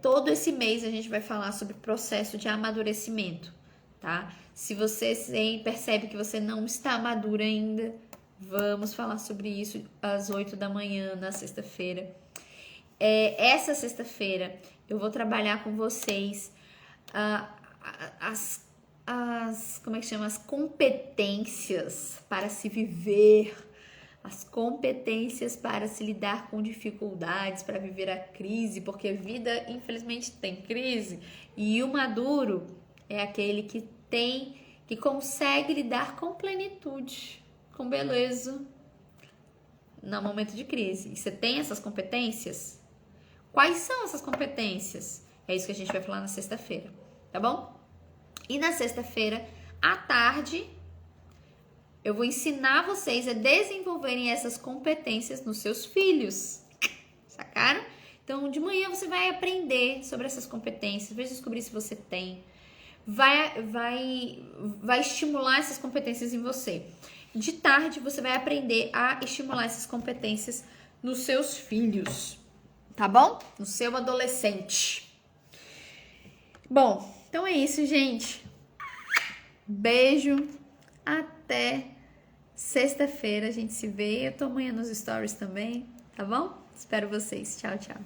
todo esse mês a gente vai falar sobre o processo de amadurecimento, tá? Se você percebe que você não está madura ainda, vamos falar sobre isso às 8 da manhã na sexta-feira. Essa sexta-feira eu vou trabalhar com vocês como é que chama? As competências para se viver, as competências para se lidar com dificuldades, para viver a crise, porque a vida, infelizmente, tem crise. E o maduro é aquele que consegue lidar com plenitude, com beleza, no momento de crise. E você tem essas competências? Quais são essas competências? É isso que a gente vai falar na sexta-feira, tá bom? E na sexta-feira, à tarde, eu vou ensinar vocês a desenvolverem essas competências nos seus filhos. Sacaram? Então, de manhã você vai aprender sobre essas competências, vai descobrir se você tem. Vai estimular essas competências em você. De tarde, você vai aprender a estimular essas competências nos seus filhos. Tá bom? No seu adolescente. Bom, então é isso, gente. Beijo. Até sexta-feira. A gente se vê. Eu tô amanhã nos stories também, tá bom? Espero vocês. Tchau, tchau.